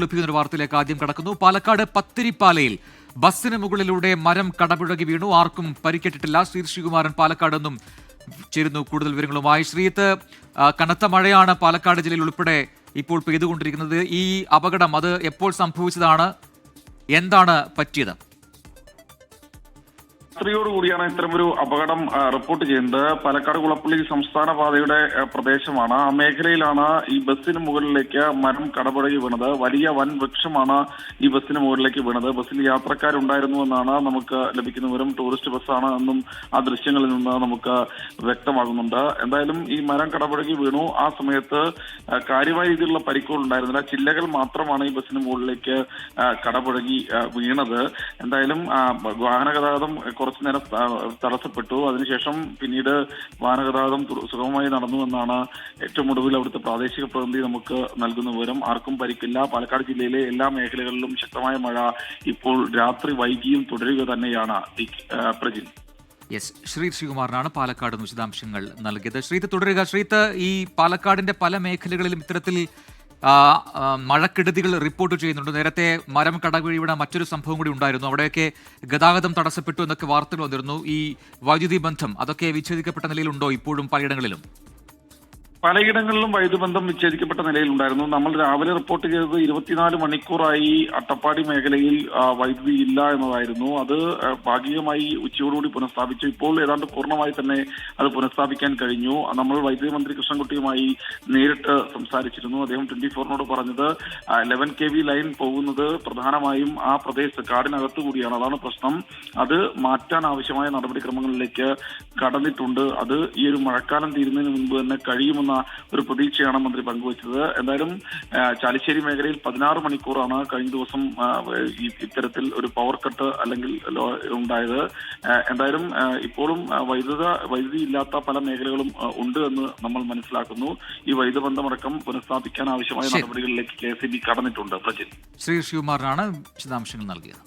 ലഭിക്കുന്ന ഒരു വാർത്തയിലേക്ക് ആദ്യം കടക്കുന്നു. പാലക്കാട് പത്തിരിപ്പാലയിൽ ബസ്സിന് മുകളിലൂടെ മരം കടപുഴകി വീണു. ആർക്കും പരിക്കേറ്റിട്ടില്ല. ശ്രീകുമാരൻ പാലക്കാട് നിന്നും ചേരുന്നു കൂടുതൽ വിവരങ്ങളുമായി. ശ്രീത്ത്, കനത്ത മഴയാണ് പാലക്കാട് ജില്ലയിൽ ഉൾപ്പെടെ ഇപ്പോൾ പെയ്തുകൊണ്ടിരിക്കുന്നത്. ഈ അപകടം അത് എപ്പോൾ സംഭവിച്ചതാണ്? എന്താണ് പറ്റിയത്? രാത്രിയോടുകൂടിയാണ് ഇത്തരമൊരു അപകടം റിപ്പോർട്ട് ചെയ്യുന്നത്. പാലക്കാട് കുളപ്പള്ളി സംസ്ഥാന പാതയുടെ പ്രദേശമാണ്. ആ മേഖലയിലാണ് ഈ ബസ്സിന് മുകളിലേക്ക് മരം കടപുഴകി വീണത്. വലിയ വൻ വൃക്ഷമാണ് ഈ ബസ്സിന് മുകളിലേക്ക് വീണത്. ബസ്സിൽ യാത്രക്കാരുണ്ടായിരുന്നു എന്നാണ് നമുക്ക് ലഭിക്കുന്ന വിവരം. ടൂറിസ്റ്റ് ബസ്സാണ് എന്നും ആ ദൃശ്യങ്ങളിൽ നിന്ന് നമുക്ക് വ്യക്തമാകുന്നുണ്ട്. എന്തായാലും ഈ മരം കടപുഴകി വീണു. ആ സമയത്ത് കാര്യമായ രീതിയിലുള്ള പരിക്കുകൾ ഉണ്ടായിരുന്നില്ല. ചില്ലകൾ മാത്രമാണ് ഈ ബസ്സിന് മുകളിലേക്ക് കടപുഴകി വീണത്. എന്തായാലും വാഹന ഗതാഗതം കുറച്ചു നേരം തടസ്സപ്പെട്ടു. അതിനുശേഷം പിന്നീട് വാഹനഗതാഗതം സുഗമമായി നടന്നുവെന്നാണ് ഏറ്റവും ഒടുവിൽ അവിടുത്തെ പ്രാദേശിക പ്രതിനിധി നമുക്ക് നൽകുന്ന വിവരം. ആർക്കും പരിക്കില്ല. പാലക്കാട് ജില്ലയിലെ എല്ലാ മേഖലകളിലും ശക്തമായ മഴ ഇപ്പോൾ രാത്രി വൈകിയും തുടരുക തന്നെയാണ്. പ്രജിൻ. യെസ്, ശ്രീകുമാറിനാണ് പാലക്കാട് വിശദാംശങ്ങൾ നൽകിയത്. തുടരുക. ഈ പാലക്കാടിന്റെ പല മേഖലകളിലും ഇത്തരത്തിൽ മഴക്കെടുതികൾ റിപ്പോർട്ട് ചെയ്യുന്നുണ്ട്. നേരത്തെ മരം കടപുഴകിയുടെ മറ്റൊരു സംഭവം കൂടി ഉണ്ടായിരുന്നു. അവിടെയൊക്കെ ഗതാഗതം തടസ്സപ്പെട്ടു എന്നൊക്കെ വാർത്തകൾ വന്നിരുന്നു. ഈ വൈദ്യുതി ബന്ധം അതൊക്കെ വിച്ഛേദിക്കപ്പെട്ട നിലയിലുണ്ടോ ഇപ്പോഴും പലയിടങ്ങളിലും? പലയിടങ്ങളിലും വൈദ്യുതിബന്ധം വിച്ഛേദിക്കപ്പെട്ട നിലയിലുണ്ടായിരുന്നു. നമ്മൾ രാവിലെ റിപ്പോർട്ട് ചെയ്തത് 24 മണിക്കൂറായി അട്ടപ്പാടി മേഖലയിൽ വൈദ്യുതി ഇല്ല എന്നതായിരുന്നു. അത് ഭാഗികമായി ഉച്ചയോടുകൂടി പുനഃസ്ഥാപിച്ചു. ഇപ്പോൾ ഏതാണ്ട് പൂർണ്ണമായി തന്നെ അത് പുനഃസ്ഥാപിക്കാൻ കഴിഞ്ഞു. നമ്മൾ വൈദ്യുതി മന്ത്രി കൃഷ്ണൻകുട്ടിയുമായി നേരിട്ട് സംസാരിച്ചിരുന്നു. അദ്ദേഹം 24നോട് പറഞ്ഞത് 11 kV ലൈൻ പോകുന്നത് പ്രധാനമായും ആ പ്രദേശത്ത് കാടിനകത്തു കൂടിയാണ്. അതാണ് പ്രശ്നം. അത് മാറ്റാൻ ആവശ്യമായ നടപടിക്രമങ്ങളിലേക്ക് കടന്നിട്ടുണ്ട്. അത് ഈ ഒരു മഴക്കാലം തീരുന്നതിന് മുൻപ് തന്നെ കഴിയുമെന്ന ഒരു പ്രതീക്ഷയാണ് മന്ത്രി പങ്കുവച്ചത്. എന്തായാലും ചാലിശ്ശേരി മേഖലയിൽ 16 മണിക്കൂറാണ് കഴിഞ്ഞ ദിവസം ഇത്തരത്തിൽ ഒരു പവർ കട്ട് അല്ലെങ്കിൽ ഉണ്ടായത്. എന്തായാലും ഇപ്പോഴും വൈദ്യുതി ഇല്ലാത്ത പല മേഖലകളും ഉണ്ട് എന്ന് നമ്മൾ മനസ്സിലാക്കുന്നു. ഈ വൈദ്യുത ബന്ധമടക്കം പുനഃസ്ഥാപിക്കാൻ ആവശ്യമായ നടപടികളിലേക്ക് KSEB കടന്നിട്ടുണ്ട്. പ്രജിൻ. ശ്രീകുമാറിനാണ് വിശദാംശങ്ങൾ നൽകിയത്.